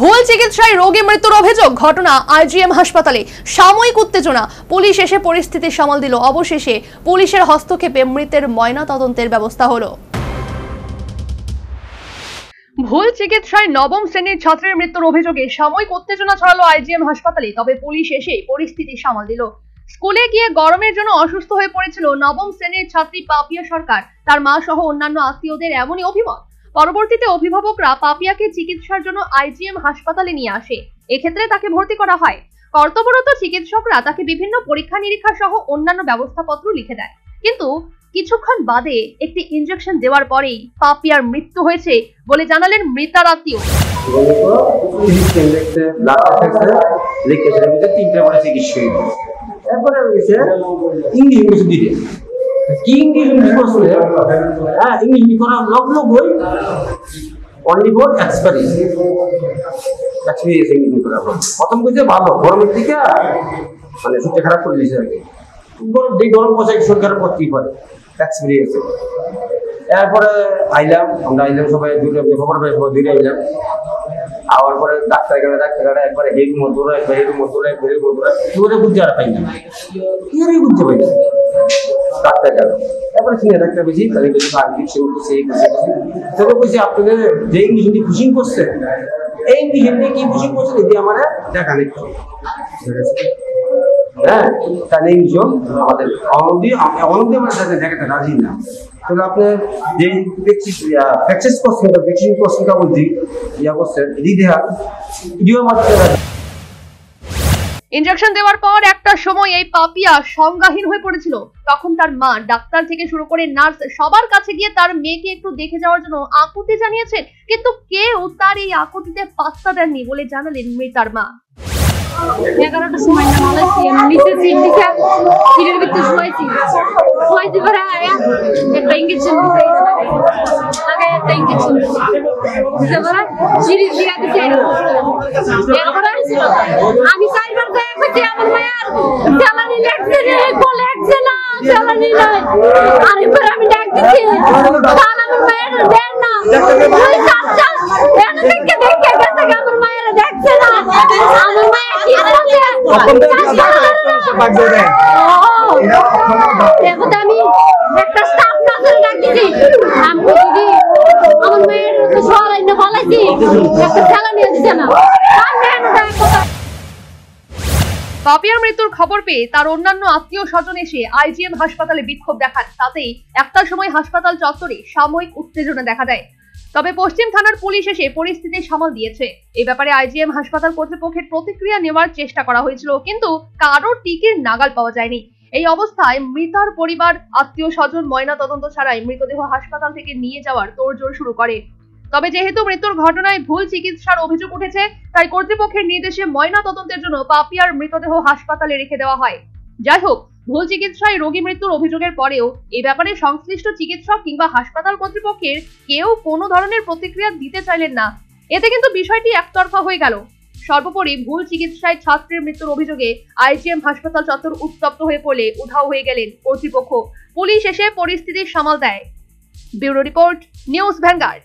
ভুল চিকিৎসায় রোগী মৃত্যুর অভিযোগ ঘটনা আইজিএম হাসপাতালে। সাময়িক উত্তেজনা, পুলিশ এসে পরিস্থিতি সামাল দিল। অবশেষে পুলিশের হস্তক্ষেপে মৃতের ময়না তদন্তের ব্যবস্থা হলো। ভুল চিকিৎসায় নবম শ্রেণীর ছাত্রের মৃত্যুর অভিযোগে সাময়িক উত্তেজনা ছড়ালো আইজিএম হাসপাতালে। তবে পুলিশ এসে পরিস্থিতি সামাল দিল। স্কুলে গিয়ে গরমের জন্য অসুস্থ হয়ে পড়েছিল নবম শ্রেণীর ছাত্রী পাপিয়া সরকার। তার মা সহ অন্যান্য আত্মীয়দের এমনই অভিমত। পরবর্তীতে অভিভাবকরা পাপিয়াকে চিকিৎসার জন্য আইজিএম হাসপাতালে নিয়ে আসে। এক্ষেত্রে তাকে ভর্তি করা হয়। কর্তব্যরত চিকিৎসকরা তাকে বিভিন্ন পরীক্ষা নিরীক্ষা সহ অন্যান্য ব্যবস্থাপত্র লিখে দেয়। কিন্তু কিছুক্ষণ বাদে একটি ইনজেকশন দেওয়ার পরেই পাপিয়ার মৃত্যু হয়েছে বলে জানালেন মৃতার আত্মীয়। প্রথম বুঝে ভালো গরমের দিকে মানে শরীরটা খারাপ করে দিয়েছে আর কি। গরম পোশাক শরীর খারাপ করতেই পারে, এক্সপিরিয়েন্সে। এরপরে আমরা আইলাম সবাই খবর পেয়ে দূরে আইলাম। আওয়ার পরে ডাক্তার একবারে হেভি মজুরা কি করে বুঝতে আর পাই না, কি বুঝতে পাই না ডাক্তার গেল। এরপরে সিনিয়র ডাক্তার বেশি তাদের কিছু তবে বলছি আপনাদের যে ইঞ্জেকশনটি পুশিং করছে এই ইঞ্জেকশনটি কি পুশিং করছে যদি আমার দেখা নেই। হ্যাঁ, তাহলে ইঞ্জেকশন আমাদের অনদি আমরা দেখাতে রাজি না। তাহলে আপনার যে প্র্যাকটিস করছেন ভ্যাকসিন কোর্সটা বলছি ইয়া করছেন ভিডিও মাধ্যমে। ইনজেকশন দেওয়ার পর একটা সময় এই পাপিয়া সংজ্ঞাহীন হয়ে পড়েছিল। তখন তার মা, ডাক্তার থেকে শুরু করে নার্স সবার কাছে গিয়ে তার মেয়েকে একটু দেখে যাওয়ার জন্য আকুতি জানিয়েছেন, কিন্তু কেউ তার এই আকুতিতে পাত্তা দেননি বলে জানালেন মৃতার মা। 11টার সময় নামালাইছি, আমি নিচে সিট দিকে সিটের ভিতরে শোয়াইছি পরে একটা ইঞ্জেকশন দিছে, আগে একটা ইঞ্জেকশন দিছে পরে সিরিজ দিয়া দিছে। এরপরে আমি চাইবার দেয় কইছি আমার মায়ের জ্বালানি লাগছে রে, লাগছে না জ্বালানি নাই। আরেকবার আমি ডাক দিছি, তাহলে আমার মায়ের দেন না ওই কাজটা এনে দেখে গেছে আমার মায়ের দেখছে না। আমার মায়ের কি আছে আমি একটা স্টাফ নার্সের ডাক দিছি, আমি দিদি আমার মায়ের তো সরাই না বলাইছি একটা ঠেলা নিয়ে দিছে না। পাপিয়ার মৃত্যুর খবর পেয়ে তার অন্যান্য আত্মীয় স্বজন এসে আইজিএম হাসপাতালে বিক্ষোভ দেখান। তাতেই একটার সময় হাসপাতাল চত্বরে সাময়িক উত্তেজনা দেখা দেয়। তবে পশ্চিম থানার পুলিশ এসে পরিস্থিতি সামাল দিয়েছে। এই ব্যাপারে আইজিএম হাসপাতাল কর্তৃপক্ষের প্রতিক্রিয়া নেওয়ার চেষ্টা করা হয়েছিল, কিন্তু কারো টিকির নাগাল পাওয়া যায়নি। এই অবস্থায় মৃতার পরিবার, আত্মীয় স্বজন ময়না তদন্ত ছাড়াই মৃতদেহ হাসপাতাল থেকে নিয়ে যাওয়ার তোড়জোড় শুরু করে। তবে যেহেতু মৃত্যুর ঘটনায় ভুল চিকিৎসার অভিযোগ উঠেছে, তাই কর্তৃপক্ষের নির্দেশে ময়না তদন্তের জন্য পাপিয়ার মৃতদেহ হাসপাতালে রেখে দেওয়া হয়। যাই হোক, ভুল চিকিৎসায় রোগী মৃত্যুর অভিযোগের পরেও এ ব্যাপারে সংশ্লিষ্ট চিকিৎসক কিংবা হাসপাতাল কর্তৃপক্ষের কেউ কোনো ধরনের প্রতিক্রিয়া দিতে চাইলেন না। এতে কিন্তু বিষয়টি একতরফা হয়ে গেল। সর্বোপরি ভুল চিকিৎসায় ছাত্রের মৃত্যুর অভিযোগে আইজিএম হাসপাতাল চত্বর উত্তপ্ত হয়ে পড়লে উধাও হয়ে গেলেন কর্তৃপক্ষ। পুলিশ এসে পরিস্থিতি সামাল দেয়। Bureau report, news vanguard.